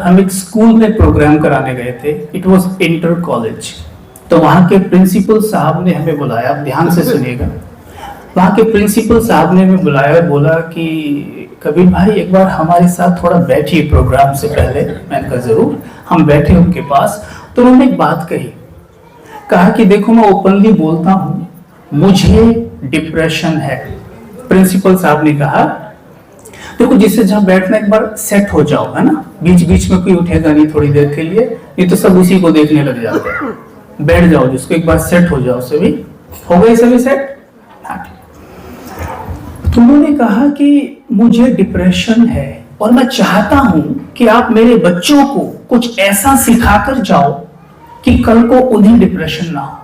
हम एक स्कूल में प्रोग्राम कराने गए थे। It was inter college. तो वहां के प्रिंसिपल साहब ने हमें बुलाया, ध्यान से सुनिएगा। वहां के प्रिंसिपल साहब ने हमें बुलाया और बोला कि कबीर भाई एक बार हमारे साथ थोड़ा बैठिए प्रोग्राम से पहले। मैंने कहा जरूर। हम बैठे उनके पास, तो उन्होंने एक बात कही, कहा कि देखो मैं ओपनली बोलता हूँ, मुझे डिप्रेशन है। प्रिंसिपल साहब ने कहा देखो जिससे जहां बैठना एक बार सेट हो जाओ, है ना, बीच बीच में कोई उठेगा नहीं थोड़ी देर के लिए, नहीं तो सब उसी को देखने लग जाते हैं। बैठ जाओ जिसको, एक बार सेट हो जाओ। सभी हो गए, सभी सेट। तो उन्होंने कहा कि मुझे डिप्रेशन है और मैं चाहता हूं कि आप मेरे बच्चों को कुछ ऐसा सिखाकर जाओ कि कल को उन्हें डिप्रेशन ना हो।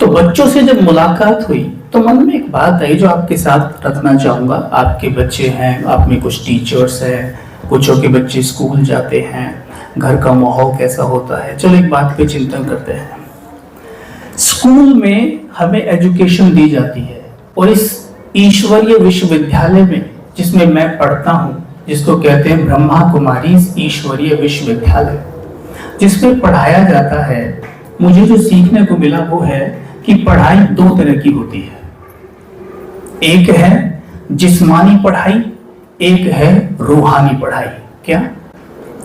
तो बच्चों से जब मुलाकात हुई तो मन में एक बात आई जो आपके साथ रखना चाहूंगा। आपके बच्चे हैं, आप में कुछ टीचर्स हैं, कुछों के बच्चे स्कूल जाते हैं, घर का माहौल कैसा होता है। चलो एक बात पे चिंतन करते हैं। स्कूल में हमें एजुकेशन दी जाती है और इस ईश्वरीय विश्वविद्यालय में जिसमें मैं पढ़ता हूं, जिसको कहते हैं ब्रह्मा कुमारी ईश्वरीय विश्वविद्यालय, जिसमें पढ़ाया जाता है, मुझे जो सीखने को मिला वो है कि पढ़ाई दो तरह की होती है। एक है जिस्मानी पढ़ाई, एक है रूहानी पढ़ाई। क्या?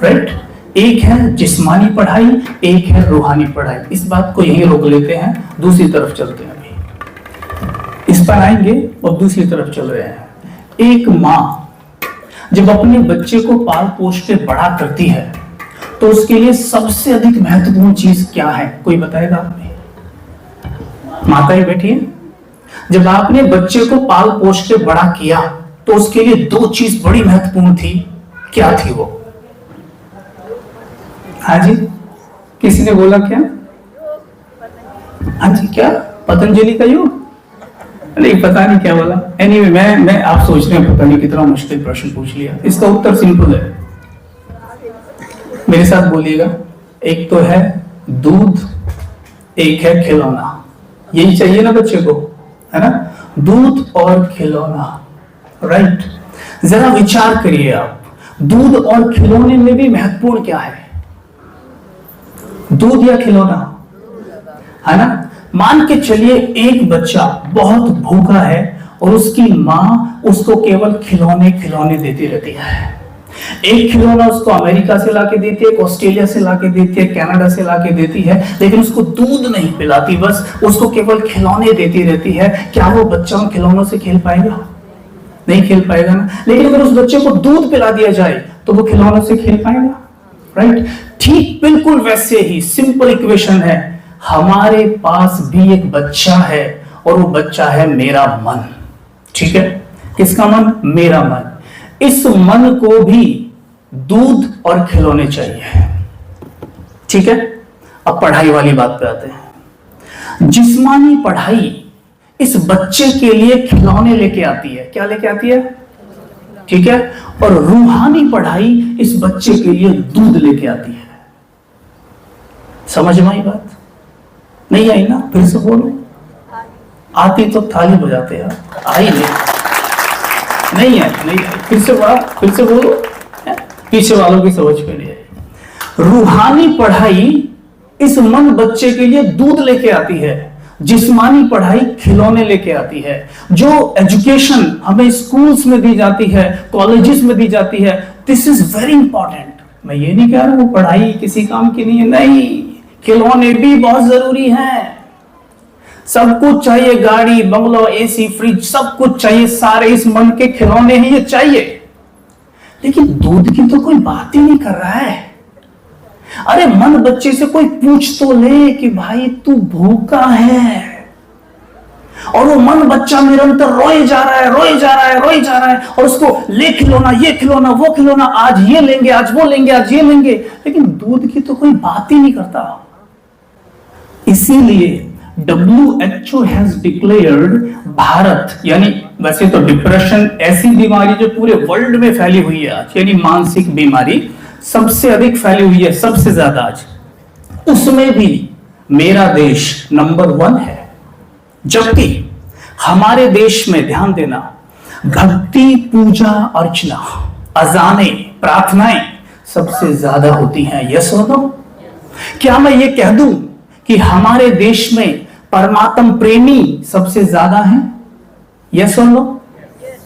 राइट? एक है जिस्मानी पढ़ाई, एक है रूहानी पढ़ाई। इस बात को यहीं रोक लेते हैं, दूसरी तरफ चलते हैं। अभी इस पर आएंगे और दूसरी तरफ चल रहे हैं। एक माँ जब अपने बच्चे को पाल पोष के बड़ा करती है तो उसके लिए सबसे अधिक महत्वपूर्ण चीज क्या है? कोई बताएगा आपने? माताएं बैठी हैं। जब आपने बच्चे को पाल पोष के बड़ा किया तो उसके लिए दो चीज बड़ी महत्वपूर्ण थी। क्या थी वो? हाँ जी, किसी ने बोला क्या? हाँ जी, क्या? पतंजलि का योग? नहीं, पता नहीं क्या बोला। एनीवे, मैं आप सोच रहे हैं पता नहीं कितना मुश्किल प्रश्न पूछ लिया। इसका उत्तर सिंपल है, मेरे साथ बोलिएगा। एक तो है दूध, एक है खिलौना। यही चाहिए ना बच्चे को, है ना? दूध और खिलौना, राइट? जरा विचार करिए आप, दूध और खिलौने में भी महत्वपूर्ण क्या है? दूध या खिलौना, है ना? मान के चलिए एक बच्चा बहुत भूखा है और उसकी मां उसको केवल खिलौने खिलौने देती रहती है। एक खिलौना उसको अमेरिका से लाके देती है, ऑस्ट्रेलिया से लाके देती है, कनाडा से लाके देती है, लेकिन उसको दूध नहीं पिलाती, बस उसको केवल खिलौने देती रहती है। क्या वो बच्चा उन खिलौनों से खेल पाएगा? नहीं खेल पाएगा ना। लेकिन अगर उस बच्चे को दूध पिला दिया जाए तो वो खिलौनों से खेल पाएगा, राइट? ठीक बिल्कुल वैसे ही सिंपल इक्वेशन है। हमारे पास भी एक बच्चा है और वो बच्चा है मेरा मन। ठीक है? किसका मन? मेरा मन। इस मन को भी दूध और खिलौने चाहिए। ठीक है? अब पढ़ाई वाली बात पे आते हैं। जिस्मानी पढ़ाई इस बच्चे के लिए खिलौने लेके आती है। क्या लेके आती है? ठीक है? और रूहानी पढ़ाई इस बच्चे के लिए दूध लेके आती है। समझ में आई बात? नहीं आई ना? फिर से बोलो। आती तो थाली बजाते हैं, आई नहीं है, नहीं है। फिर से बोलो, पीछे वालों की समझ में नहीं आई। रूहानी पढ़ाई इस मन बच्चे के लिए दूध लेके आती है, जिस्मानी पढ़ाई खिलौने लेके आती है। जो एजुकेशन हमें स्कूल्स में दी जाती है, कॉलेजेस में दी जाती है, दिस इज वेरी इंपॉर्टेंट। मैं ये नहीं कह रहा हूं पढ़ाई किसी काम की नहीं है, नहीं, खिलौने भी बहुत जरूरी हैं। सब कुछ चाहिए, गाड़ी, बंगलो, एसी, फ्रिज, सब कुछ चाहिए, सारे इस मन के खिलौने ही ये चाहिए। लेकिन दूध की तो कोई बात ही नहीं कर रहा है। अरे मन बच्चे से कोई पूछ तो ले कि भाई तू भूखा है, और वो मन बच्चा निरंतर रोए जा रहा है, रोए जा रहा है, रोए जा रहा है, और उसको ले खिलौना, ये खिलौना, वो खिलौना, आज ये लेंगे, आज वो लेंगे, आज ये लेंगे, लेकिन दूध की तो कोई बात ही नहीं करता। इसीलिए WHO has declared भारत, यानी वैसे तो डिप्रेशन ऐसी बीमारी जो पूरे वर्ल्ड में फैली हुई है आज, यानी मानसिक बीमारी सबसे अधिक फैली हुई है, सबसे ज्यादा आज, उसमें भी मेरा देश नंबर 1 है। जबकि हमारे देश में, ध्यान देना, भक्ति, पूजा, अर्चना, अजाने, प्रार्थनाएं सबसे ज्यादा होती हैं। यस और नो? क्या मैं ये कह दूं कि हमारे देश में परमात्म प्रेमी सबसे ज्यादा हैं? यस और नो?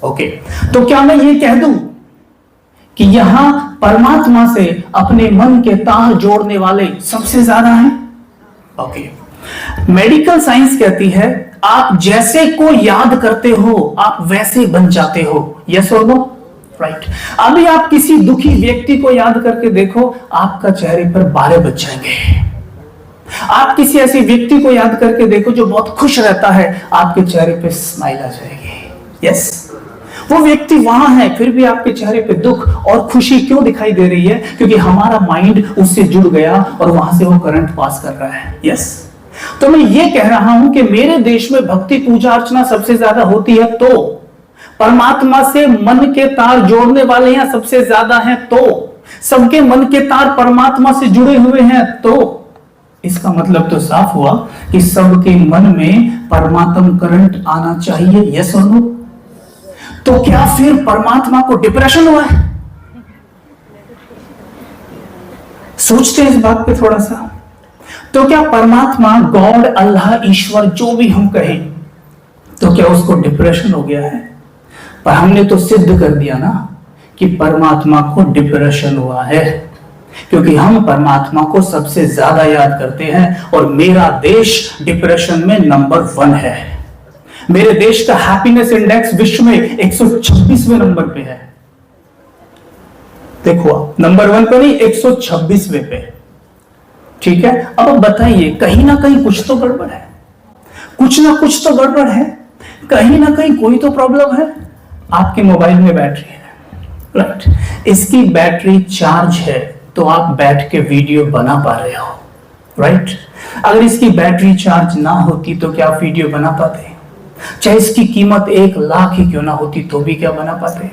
ओके, तो क्या मैं ये कह दूं कि यहां परमात्मा से अपने मन के तार जोड़ने वाले सबसे ज्यादा हैं? ओके, मेडिकल साइंस कहती है आप जैसे को याद करते हो आप वैसे बन जाते हो। यस और नो? राइट। अभी आप किसी दुखी व्यक्ति को याद करके देखो, आपका चेहरे पर बारे बच जाएंगे। आप किसी ऐसे व्यक्ति को याद करके देखो जो बहुत खुश रहता है, आपके चेहरे पे स्माइल आ जाएगी। यस, वो व्यक्ति वहां है फिर भी आपके चेहरे पे दुख और खुशी क्यों दिखाई दे रही है? क्योंकि हमारा माइंड उससे जुड़ गया और वहां से वो करंट पास कर रहा है। यस, तो मैं ये कह रहा हूं कि मेरे देश में भक्ति पूजा अर्चना सबसे ज्यादा होती है, तो परमात्मा से मन के तार जोड़ने वाले यहां सबसे ज्यादा हैं, तो सबके मन के तार परमात्मा से जुड़े हुए हैं, तो इसका मतलब तो साफ हुआ कि सबके मन में परमात्म करंट आना चाहिए। यस और नो? तो क्या फिर परमात्मा को डिप्रेशन हुआ है? सोचते हैं इस बात पे थोड़ा सा। तो क्या परमात्मा, गॉड, अल्लाह, ईश्वर, जो भी हम कहें, तो क्या उसको डिप्रेशन हो गया है? पर हमने तो सिद्ध कर दिया ना कि परमात्मा को डिप्रेशन हुआ है, क्योंकि हम परमात्मा को सबसे ज्यादा याद करते हैं और मेरा देश डिप्रेशन में नंबर 1 है। मेरे देश का हैप्पीनेस इंडेक्स विश्व में 126वें नंबर पे है। देखो आप, नंबर 1 पे नहीं, 126वें पे। ठीक है, अब बताइए, कहीं ना कहीं कुछ तो गड़बड़ है, कुछ ना कुछ तो गड़बड़ है, कहीं ना कहीं कोई तो प्रॉब्लम है। आपके मोबाइल में बैटरी है, राइट? इसकी बैटरी चार्ज है तो आप बैठ के वीडियो बना पा रहे हो, राइट? अगर इसकी बैटरी चार्ज ना होती तो क्या आप वीडियो बना पाते? चाहे इसकी कीमत 1 लाख ही क्यों ना होती तो भी क्या बना पाते?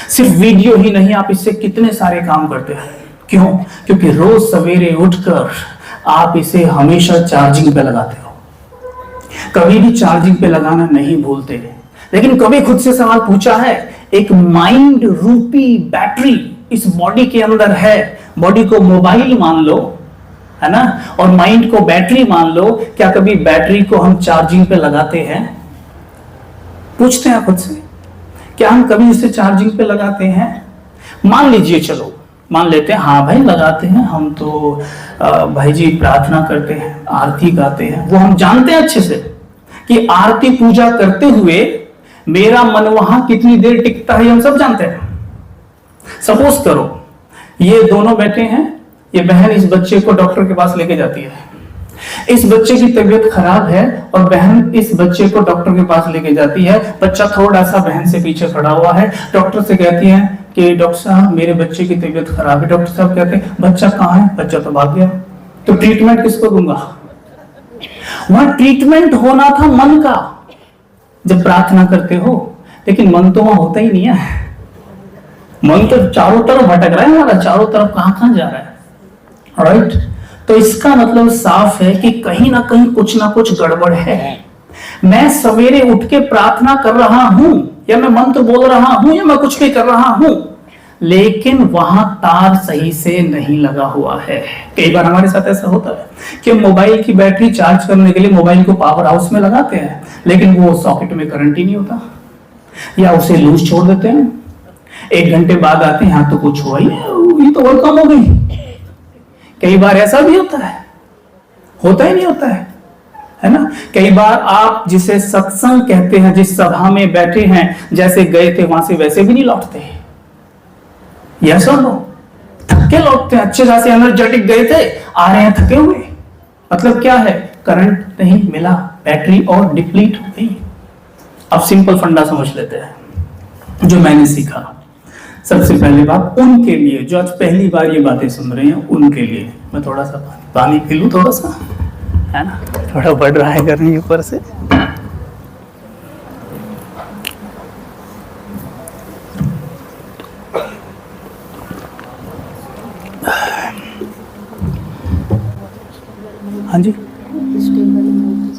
सिर्फ वीडियो ही नहीं, आप इससे कितने सारे काम करते हैं। क्यों? क्योंकि रोज सवेरे उठकर आप इसे हमेशा चार्जिंग पे लगाते हो, कभी भी चार्जिंग पे लगाना नहीं भूलते। लेकिन कभी खुद से सवाल पूछा है, एक माइंड रूपी बैटरी इस बॉडी के अंदर है, बॉडी को मोबाइल मान लो, है ना, और माइंड को बैटरी मान लो, क्या कभी बैटरी को हम चार्जिंग पे लगाते हैं? पूछते हैं खुद से, क्या हम कभी इसे चार्जिंग पे लगाते हैं? मान लीजिए, चलो मान लेते हैं, हाँ भाई लगाते हैं हम तो, भाई जी प्रार्थना करते हैं, आरती गाते हैं, वो हम जानते हैं अच्छे से कि आरती पूजा करते हुए मेरा मन वहां कितनी देर टिकता है, हम सब जानते हैं। सपोज करो ये दोनों बैठे हैं, ये बहन इस बच्चे को डॉक्टर के पास लेके जाती है, इस बच्चे की तबीयत खराब है और बहन इस बच्चे को डॉक्टर के पास लेके जाती है। बच्चा थोड़ा सा बहन से पीछे खड़ा हुआ है, डॉक्टर से कहती है कि डॉक्टर साहब मेरे बच्चे की तबीयत खराब है। डॉक्टर साहब कहते हैं बच्चा कहाँ है? बच्चा तो भाग गया। तो ट्रीटमेंट किसको दूंगा? वहां ट्रीटमेंट होना था मन का, जब प्रार्थना करते हो, लेकिन मन तो वहां होता ही नहीं है। मन तो चारों तरफ भटक रहा है, हमारा चारों तरफ कहां जा रहा है, राइट? तो इसका मतलब साफ है कि कहीं ना कहीं कुछ ना कुछ गड़बड़ है। मैं सवेरे उठ के प्रार्थना कर रहा हूं, या मैं मंत्र बोल रहा हूं, या मैं कुछ भी कर रहा हूं, लेकिन वहां तार सही से नहीं लगा हुआ है। कई बार हमारे साथ ऐसा होता है कि मोबाइल की बैटरी चार्ज करने के लिए मोबाइल को पावर हाउस में लगाते हैं, लेकिन वो सॉकेट में करंट ही नहीं होता, या उसे लूज छोड़ देते हैं। 1 घंटे बाद आते हैं, यहाँ तो कुछ हुआ ही, ये तो और कम हो गई। कई बार ऐसा भी होता है, होता ही नहीं होता है ना? कई बार आप जिसे सत्संग कहते हैं, जिस सभा में बैठे हैं, जैसे गए थे वहां से वैसे भी नहीं लौटते। यस और नो? थक के लौटते हैं, अच्छे खासे एनर्जेटिक गए थे, आ रहे हैं थके हुए। मतलब क्या है? करंट नहीं मिला, बैटरी और डिप्लीट हो गई। अब सिंपल फंडा समझ लेते हैं जो मैंने सीखा। सबसे पहले बात उनके लिए जो आज पहली बार ये बातें सुन रहे हैं, उनके लिए मैं थोड़ा सा पानी पी लूं, थोड़ा सा, है ना, थोड़ा बढ़ रहा है गर्मी ऊपर से। हाँ जी,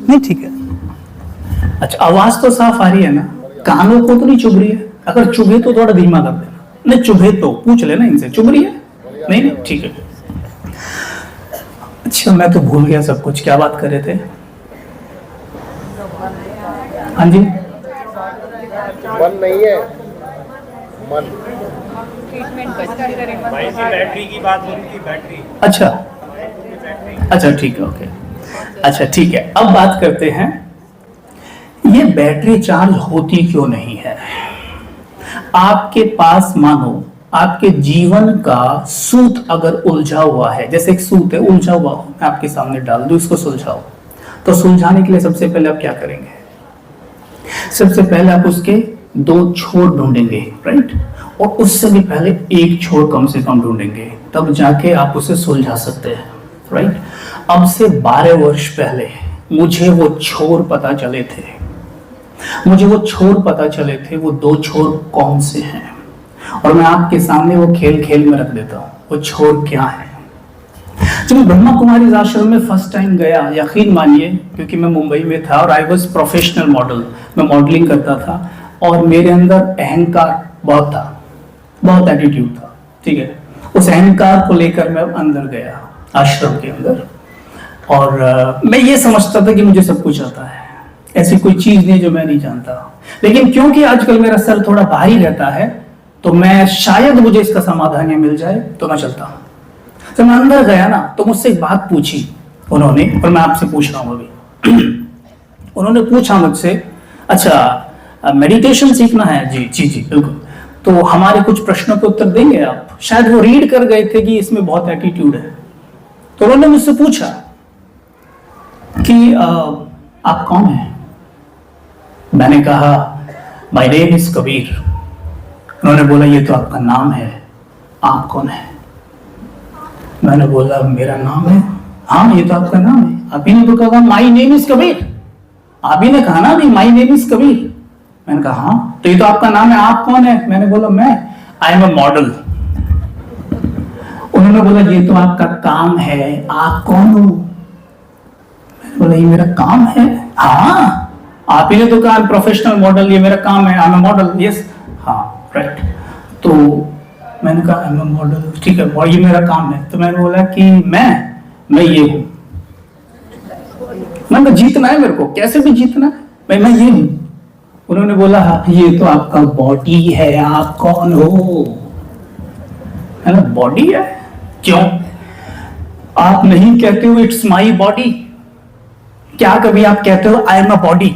नहीं ठीक है। अच्छा, आवाज तो साफ आ रही है ना? कानों को तो नहीं चुभ रही है? अगर चुभे तो थोड़ा धीमा कर देना। नहीं चुभे तो पूछ लेना इनसे, चुभ रही है? नहीं नहीं ठीक है। अच्छा मैं तो भूल गया सब कुछ, क्या बात कर रहे थे? हाँ जी मन नहीं है, मन बैटरी की बात हो रही थी, बैटरी। अच्छा अच्छा ठीक है ओके। अच्छा ठीक है, अब बात करते हैं ये बैटरी चार्ज होती क्यों नहीं है। आपके पास मानो आपके जीवन का सूत अगर उलझा हुआ है, जैसे एक सूत है उलझा हुआ हो, मैं आपके सामने डाल दूं इसको सुलझाओ, तो सुलझाने के लिए सबसे पहले आप क्या करेंगे? सबसे पहले आप उसके दो छोर ढूंढेंगे, राइट, और उससे भी पहले एक छोर कम से कम ढूंढेंगे, तब जाके आप उसे सुलझा सकते हैं, राइट। अब से 12 वर्ष पहले मुझे वो छोर पता चले थे, वो दो छोर कौन से हैं, और मैं आपके सामने वो खेल खेल में रख देता हूं, वो छोर क्या है। जब मैं ब्रह्मा कुमारी आश्रम में फर्स्ट टाइम गया, यकीन मानिए क्योंकि मैं मुंबई में था और आई वाज प्रोफेशनल मॉडल, मैं मॉडलिंग करता था और मेरे अंदर अहंकार बहुत था, बहुत एटीट्यूड था, ठीक है। उस अहंकार को लेकर मैं अंदर गया आश्रम के अंदर, और मैं ये समझता था कि मुझे सब कुछ आता है, ऐसी कोई चीज नहीं जो मैं नहीं जानता। लेकिन क्योंकि आजकल मेरा सर थोड़ा भारी रहता है, तो मैं शायद मुझे इसका समाधान ये मिल जाए तो मैं चलता हूं। तो मैं अंदर गया ना, तो मुझसे एक बात पूछी उन्होंने, और मैं आपसे पूछ रहा हूं अभी। उन्होंने पूछा मुझसे, अच्छा मेडिटेशन सीखना है? जी जी जी बिल्कुल, तो हमारे कुछ प्रश्नों के उत्तर देंगे आप? शायद वो रीड कर गए थे कि इसमें बहुत एटीट्यूड है, तो उन्होंने मुझसे पूछा कि आप कौन हैं? मैंने कहा माय नेम इज कबीर। उन्होंने बोला ये तो आपका नाम है, आप कौन है? मैंने बोला मेरा नाम है। हाँ ये तो आपका नाम है, आप ही ने तो कहा माय नेम इज कबीर, आप ही ने कहा ना अभी माय नेम इज कबीर। मैंने कहा हाँ, तो ये तो आपका नाम है, आप कौन है? मैंने बोला मैं आई एम अ मॉडल। उन्होंने बोला ये तो आपका काम है, आप कौन हो? मैंने बोला ये मेरा काम है। हाँ आप ही ने तो कहा प्रोफेशनल मॉडल, ये मेरा काम है, आई एम अ मॉडल। यस हाँ राइट। तो मैंने कहा आई एम अ मॉडल, ठीक है ये मेरा काम है। तो मैंने बोला कि मैं ये हूं, मैं जीतना है, मेरे को कैसे भी जीतना है, मैं ये हूं। उन्होंने बोला हाँ ये तो आपका बॉडी है, आप कौन हो? है ना बॉडी है, क्यों आप नहीं कहते हो इट्स माई बॉडी? क्या कभी आप कहते हो I am a body?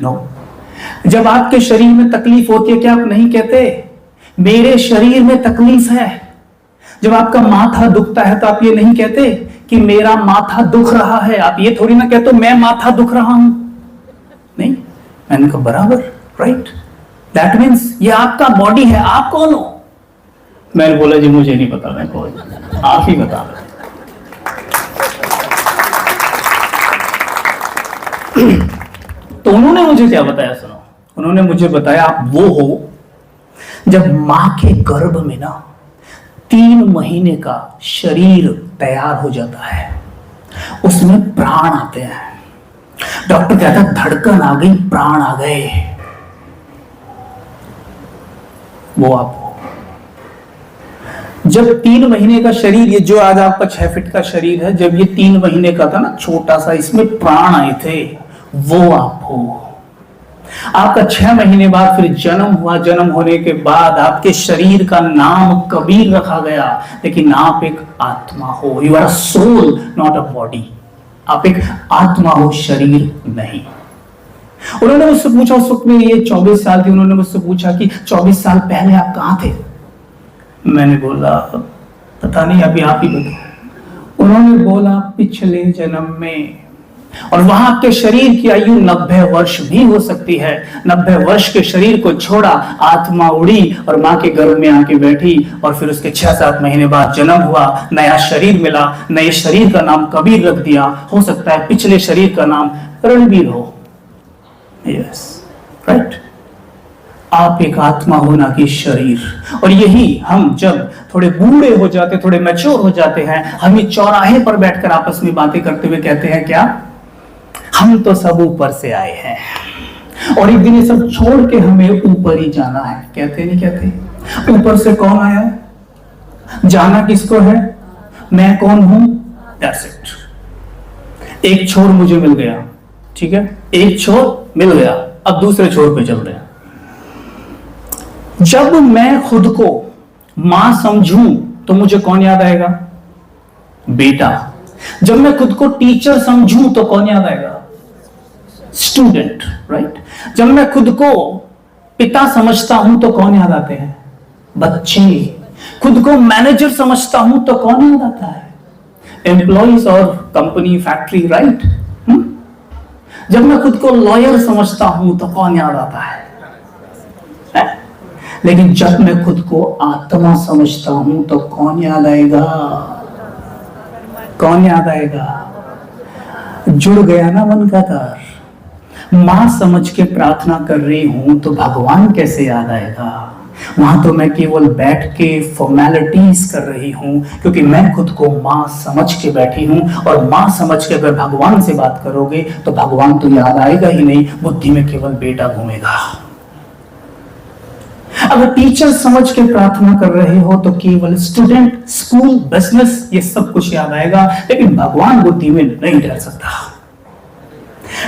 No. जब आपके शरीर में तकलीफ होती है क्या आप नहीं कहते मेरे शरीर में तकलीफ है? जब आपका माथा दुखता है तो आप ये नहीं कहते कि मेरा माथा दुख रहा है, आप ये थोड़ी ना कहते मैं माथा दुख रहा हूं। नहीं, मैंने कहा बराबर, राइट, दैट मीन्स ये आपका बॉडी है, आप कौन हो? मैंने बोला जी मुझे नहीं पता मैं कौन, आप ही बता। तो उन्होंने मुझे क्या बताया सुनो, उन्होंने मुझे बताया आप वो हो जब मां के गर्भ में ना 3 महीने का शरीर तैयार हो जाता है, उसमें प्राण आते हैं। डॉक्टर कहता है धड़कन आ गई, प्राण आ गए, वो आप हो। जब 3 महीने का शरीर, ये जो आज आपका 6 फीट का शरीर है, जब ये 3 महीने का था ना छोटा सा, इसमें प्राण आए थे, वो आप हो। आपका 6 महीने बाद फिर जन्म हुआ, जन्म होने के बाद आपके शरीर का नाम कबीर रखा गया, लेकिन आप एक आत्मा हो, you are a soul not a body, आप एक आत्मा हो, शरीर नहीं। उन्होंने मुझसे पूछा, उस वक्त में ये 24 साल थी, उन्होंने मुझसे पूछा कि 24 साल पहले आप कहां थे? मैंने बोला पता नहीं, अभी आप ही बताओ। उन्होंने बोला पिछले जन्म में, और वहां आपके शरीर की आयु 90 वर्ष भी हो सकती है। 90 वर्ष के शरीर को छोड़ा, आत्मा उड़ी और मां के गर्भ में आके बैठी, और फिर उसके 6-7 महीने बाद जन्म हुआ, नया शरीर मिला, नए शरीर का नाम कबीर रख दिया। हो सकता है पिछले शरीर का नाम रणबीर हो। यस राइट, आप एक आत्मा हो ना कि शरीर। और यही हम जब थोड़े बूढ़े हो जाते, थोड़े मैच्योर हो जाते हैं, हम ये चौराहे पर बैठकर आपस में बातें करते हुए कहते हैं क्या, हम तो सब ऊपर से आए हैं, और एक दिन ये सब छोड़ के हमें ऊपर ही जाना है। कहते नहीं कहते? ऊपर से कौन आया है? जाना किसको है? मैं कौन हूं? That's it. एक छोर मुझे मिल गया, ठीक है, एक छोर मिल गया, अब दूसरे छोर पे चल रहे हैं। जब मैं खुद को मां समझूं तो मुझे कौन याद आएगा? बेटा। जब मैं खुद को टीचर समझूं तो कौन याद आएगा? Student, right. जब मैं खुद को पिता समझता हूं तो कौन याद आते हैं? बच्चे। खुद को मैनेजर समझता हूं तो कौन याद आता है? एम्प्लॉइज और कंपनी, फैक्ट्री, राइट। जब मैं खुद को लॉयर समझता हूं तो कौन याद आता है? लेकिन जब मैं खुद को आत्मा समझता हूं तो कौन याद आएगा? कौन याद आएगा? जुड़ गया ना मन का तार। मां समझ के प्रार्थना कर रही हूं तो भगवान कैसे याद आएगा? वहां तो मैं केवल बैठ के फॉर्मेलिटीज कर रही हूं, क्योंकि मैं खुद को मां समझ के बैठी हूं। और मां समझ के अगर भगवान से बात करोगे तो भगवान तो याद आएगा ही नहीं, बुद्धि में केवल बेटा घूमेगा। अगर टीचर समझ के प्रार्थना कर रहे हो तो केवल स्टूडेंट, स्कूल, बिजनेस, ये सब कुछ याद आएगा, लेकिन भगवान बुद्धि में नहीं डर सकता।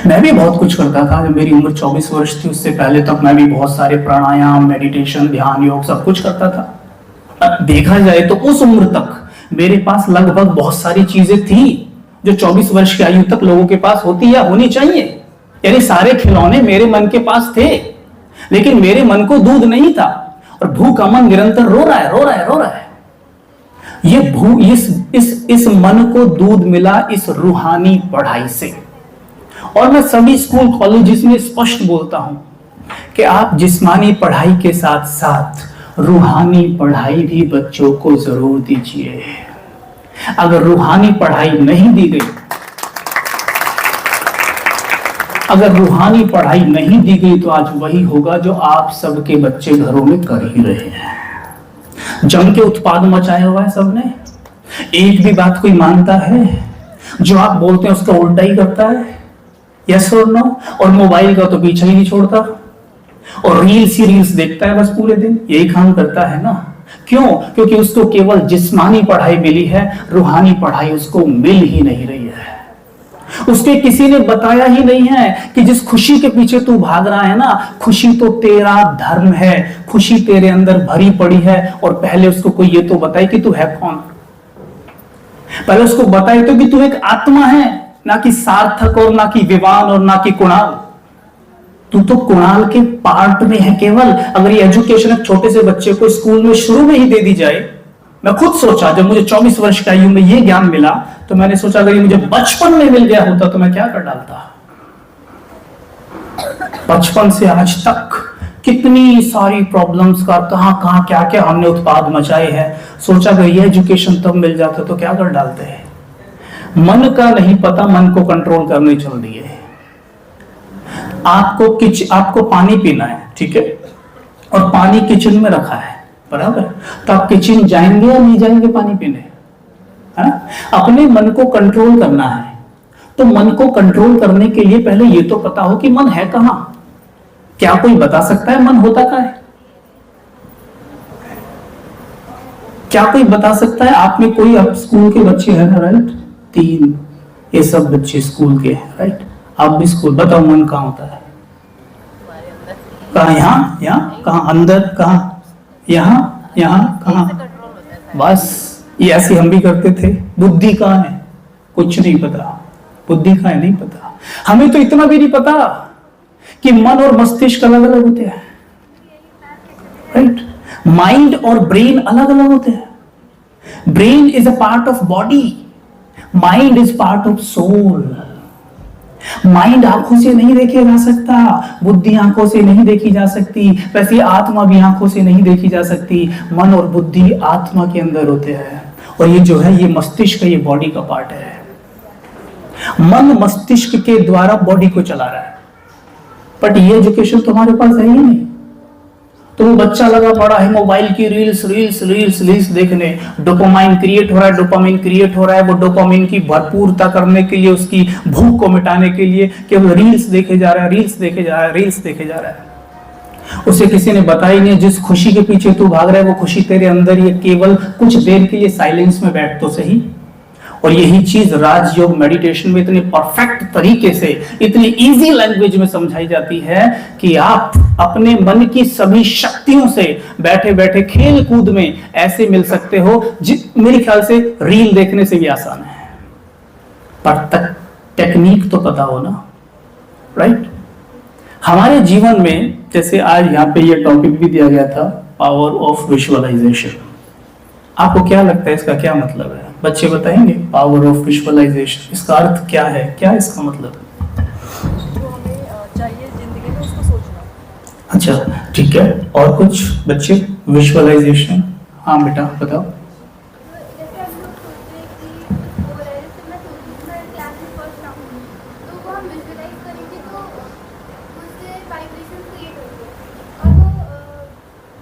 मैं भी बहुत कुछ करता था। जब मेरी उम्र 24 वर्ष थी, उससे पहले तक मैं भी बहुत सारे प्राणायाम, मेडिटेशन, ध्यान, योग सब कुछ करता था। देखा जाए तो उस उम्र तक मेरे पास लगभग बहुत सारी चीजें थी जो 24 वर्ष की आयु तक लोगों के पास होती या होनी चाहिए। यानी सारे खिलौने मेरे मन के पास थे, लेकिन मेरे मन को दूध नहीं था और भूख का मन निरंतर रो रहा है, रो रहा है, रो रहा है। इस मन को दूध मिला इस रूहानी पढ़ाई से। और मैं सभी स्कूल कॉलेजेस में स्पष्ट बोलता हूं कि आप जिस्मानी पढ़ाई के साथ साथ रूहानी पढ़ाई भी बच्चों को जरूर दीजिए। अगर रूहानी पढ़ाई नहीं दी गई, अगर रूहानी पढ़ाई नहीं दी गई तो आज वही होगा जो आप सबके बच्चे घरों में कर ही रहे हैं। जम के उत्पाद मचाया हुआ है सबने। एक भी बात कोई मानता है? जो आप बोलते हैं उसका उल्टा ही करता है। यस और नो? और मोबाइल का तो पीछा ही नहीं छोड़ता, और रील्स ही रील्स देखता है बस पूरे दिन। यही काम करता है ना। क्यों? क्योंकि उसको केवल जिस्मानी पढ़ाई मिली है, रूहानी पढ़ाई उसको मिल ही नहीं रही है। उसके किसी ने बताया ही नहीं है कि जिस खुशी के पीछे तू भाग रहा है ना, खुशी तो तेरा धर्म है, खुशी तेरे अंदर भरी पड़ी है। और पहले उसको कोई ये तो बताए कि तू है कौन। पहले उसको बताए तो कि तू एक आत्मा है, ना कि सार्थक और ना कि विवान और ना कि कुणाल। तू तो कुणाल के पार्ट में है केवल। अगर ये एजुकेशन एक छोटे से बच्चे को स्कूल में शुरू में ही दे दी जाए। मैं खुद सोचा, जब मुझे 24 वर्ष की आयु में ये ज्ञान मिला तो मैंने सोचा अगर ये मुझे बचपन में मिल गया होता तो मैं क्या कर डालता। बचपन से आज तक कितनी सारी प्रॉब्लम्स का कहां कहां क्या क्या हमने उत्पाद मचाए हैं। सोचा अगर ये एजुकेशन तब मिल जाता तो क्या कर डालते हैं। मन का नहीं पता, मन को कंट्रोल करने चल दिए। आपको पानी पीना है, ठीक है, और पानी किचन में रखा है, बराबर, तो आप किचन जाएंगे या नहीं जाएंगे पानी पीने? है ना? अपने मन को कंट्रोल करना है तो मन को कंट्रोल करने के लिए पहले ये तो पता हो कि मन है कहां। क्या कोई बता सकता है मन होता कहां है? क्या कोई बता सकता है? आप में कोई, अब स्कूल के बच्चे हैं ना, राइट? 3 ये सब बच्चे स्कूल के हैं, राइट? आप भी स्कूल, बताओ मन कहां होता है? कहां? यहाँ कहां? अंदर कहां? यहाँ कहां? बस ये ऐसे हम भी करते थे। बुद्धि कहां है? कुछ नहीं पता। बुद्धि कहां है? नहीं पता। हमें तो इतना भी नहीं पता कि मन और मस्तिष्क अलग अलग होते हैं, राइट? माइंड और ब्रेन अलग अलग होते हैं। Brain is a part of body, mind is part of soul. Mind आंखों से नहीं देखा जा सकता, बुद्धि आंखों से नहीं देखी जा सकती, वैसे आत्मा भी आंखों से नहीं देखी जा सकती। मन और बुद्धि आत्मा के अंदर होते हैं, और ये जो है ये मस्तिष्क, ये बॉडी का पार्ट है। मन मस्तिष्क के द्वारा बॉडी को चला रहा है, बट ये एजुकेशन तुम्हारे पास है ही नहीं। तो वो बच्चा लगा पड़ा है मोबाइल की रील्स रील्स रील्स रील्स देखने, डोपामाइन क्रिएट हो रहा है, डोपामाइन क्रिएट हो रहा है। वो डोपामाइन की भरपूरता करने के लिए, उसकी भूख को मिटाने के लिए केवल रील्स देखे जा रहा है, रील्स देखे जा रहा है, रील्स देखे जा रहा है। उसे किसी ने बताया नहीं, जिस खुशी के पीछे तू भाग रहा है वो खुशी तेरे अंदर ही है, केवल कुछ देर के लिए साइलेंस में बैठ तो सही। और यही चीज राजयोग मेडिटेशन में इतने परफेक्ट तरीके से, इतनी इजी लैंग्वेज में समझाई जाती है कि आप अपने मन की सभी शक्तियों से बैठे बैठे खेल कूद में ऐसे मिल सकते हो मेरे ख्याल से रील देखने से भी आसान है, पर टेक्निक तो पता हो ना, राइट। हमारे जीवन में जैसे आज यहाँ पे ये टॉपिक भी दिया गया था, पावर ऑफ विजुअलाइजेशन। आपको क्या लगता है इसका क्या मतलब है? बच्चे बताएंगे पावर ऑफ विजुअलाइजेशन, इसका अर्थ क्या है, क्या इसका मतलब है? जो हमें चाहिए जिंदगी में उसको सोचना। अच्छा ठीक है, और कुछ बच्चे? विजुअलाइजेशन, हाँ बेटा बताओ। जैसे हम लोग सोचते हैं कि हो रहा है, जैसे मैं सोचती हूँ मैं क्लास में फर्स्ट आऊँगी, तो वो हम विजुअलाइज करेंगे तो उससे वाइब्रेशन क्रिएट होती है और वो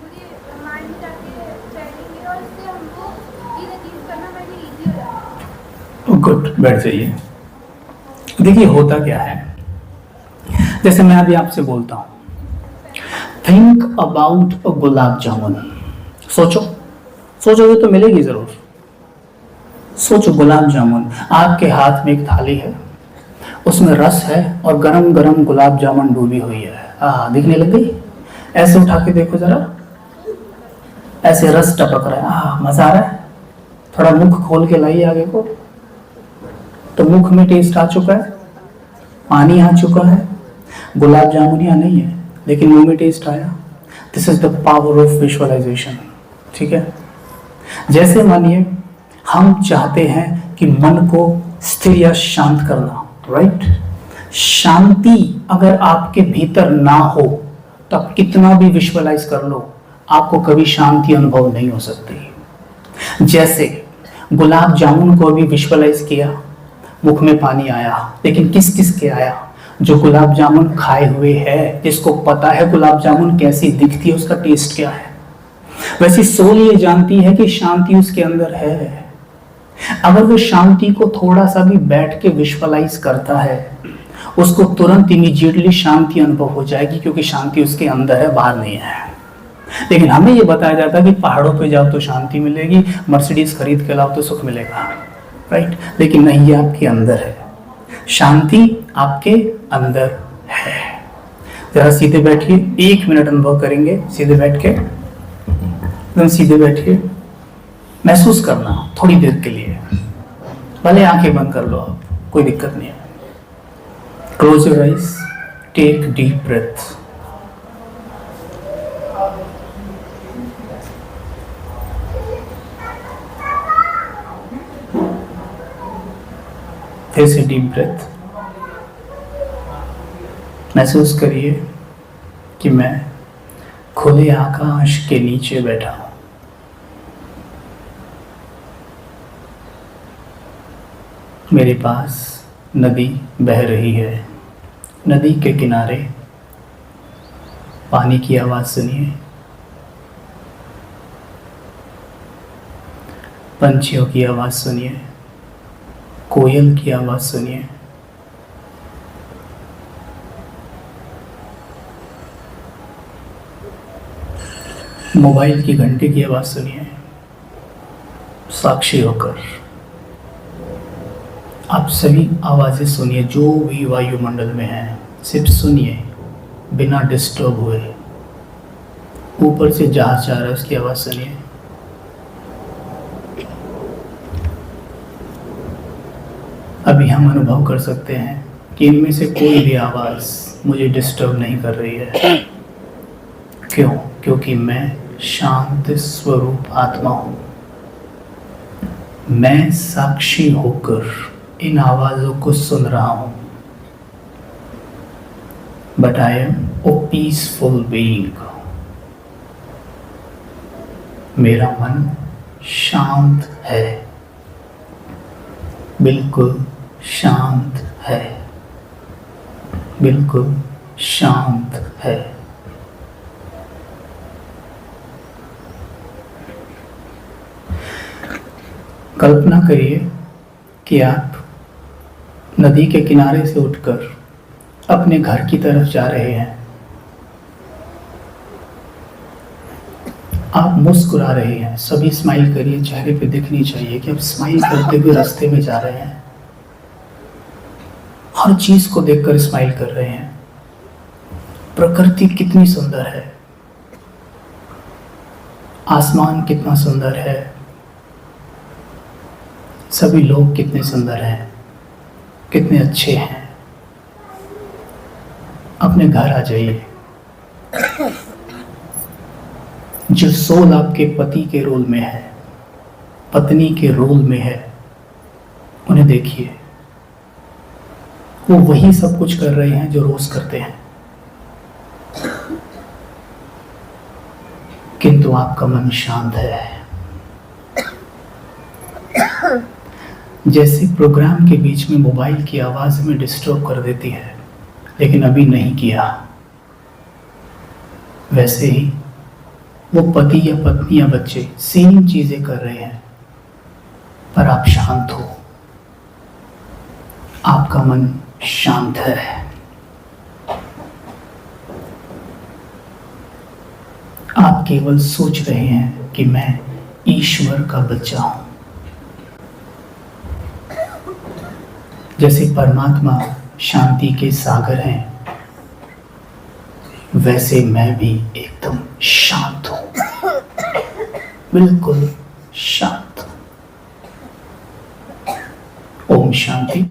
मुझे माइंड में जाके बैठेंगे और उससे हमको चीज़ अचीव करना हमारे लिए ईजी हो जाता है। गुड, बैठ जाइए। देखिए होता क्या है, जैसे मैं अभी आपसे बोलता हूँ, think about a gulab jamun. सोचो, सोचोगे तो मिलेगी जरूर। सोचो गुलाब जामुन, आपके हाथ में एक थाली है, उसमें रस है और गरम गरम गुलाब जामुन डूबी हुई है। दिखने लग गई? ऐसे उठा के देखो जरा, ऐसे रस टपक रहा है, मजा आ रहा है। थोड़ा मुख खोल के लाइए आगे को, तो मुख में टेस्ट आ चुका है, पानी आ चुका है, गुलाब जामुन यहाँ नहीं है लेकिन मुंह में टेस्ट आया। This is the power of visualisation, ठीक है। जैसे मानिए हम चाहते हैं कि मन को स्थिर या शांत करना, राइट। शांति अगर आपके भीतर ना हो तो आप कितना भी विजुअलाइज कर लो, आपको कभी शांति अनुभव नहीं हो सकती। जैसे गुलाब जामुन को भी विजुअलाइज किया, मुख में पानी आया, लेकिन किस किस के आया? जो गुलाब जामुन खाए हुए है, जिसको पता है गुलाब जामुन कैसी दिखती है, उसका टेस्ट क्या है। वैसे सोल ये जानती है कि शांति उसके अंदर है। अगर वो शांति को थोड़ा सा भी बैठ के विजुअलाइज करता है, उसको तुरंत इमीडिएटली शांति अनुभव हो जाएगी, क्योंकि शांति उसके अंदर है, बाहर नहीं है। लेकिन हमें ये बताया जाता है कि पहाड़ों पे जाओ तो शांति मिलेगी, मर्सिडीज खरीद के लाओ तो सुख मिलेगा, राइट। लेकिन नहीं, ये आपके अंदर है, शांति आपके अंदर है। जरा सीधे बैठिए, 1 मिनट अनुभव करेंगे। सीधे बैठ के, एकदम सीधे बैठिए, महसूस करना थोड़ी देर के लिए, भले आंखें बंद कर लो आप, कोई दिक्कत नहीं है। Close your eyes, take deep breath. फिर से डीप ब्रेथ। महसूस करिए कि मैं खुले आकाश के नीचे बैठा हूं। मेरे पास नदी बह रही है, नदी के किनारे पानी की आवाज सुनिए, पंछियों की आवाज सुनिए, कोयल की आवाज सुनिए। मोबाइल की घंटे की आवाज सुनिए। साक्षी होकर आप सभी आवाजें सुनिए, जो भी वायुमंडल में है, सिर्फ सुनिए बिना डिस्टर्ब हुए। ऊपर से जहाज जा रहा है उसकी आवाज सुनिए। अभी हम अनुभव कर सकते हैं कि इनमें से कोई भी आवाज मुझे डिस्टर्ब नहीं कर रही है। क्यों? क्योंकि मैं शांत स्वरूप आत्मा हूं। मैं साक्षी होकर इन आवाजों को सुन रहा हूं। But I am a peaceful being. मेरा मन शांत है, बिल्कुल शांत है, बिल्कुल शांत है। कल्पना करिए कि आप नदी के किनारे से उठकर अपने घर की तरफ जा रहे हैं। आप मुस्कुरा रहे हैं, सभी स्माइल करिए, चेहरे पे दिखनी चाहिए कि आप स्माइल करते हुए रास्ते में जा रहे हैं। हर चीज को देखकर स्माइल कर रहे हैं। प्रकृति कितनी सुंदर है, आसमान कितना सुंदर है, सभी लोग कितने सुंदर हैं, कितने अच्छे हैं। अपने घर आ जाइए। जो सोल आपके पति के रोल में है, पत्नी के रोल में है, उन्हें देखिए। वो वही सब कुछ कर रहे हैं जो रोज करते हैं, किंतु आपका मन शांत है। जैसे प्रोग्राम के बीच में मोबाइल की आवाज में डिस्टर्ब कर देती है, लेकिन अभी नहीं किया, वैसे ही वो पति या पत्नी या बच्चे सेम चीजें कर रहे हैं, पर आप शांत हो, आपका मन शांत है। आप केवल सोच रहे हैं कि मैं ईश्वर का बच्चा हूं। जैसे परमात्मा शांति के सागर हैं, वैसे मैं भी एकदम शांत हूं, बिल्कुल शांत। ओम शांति।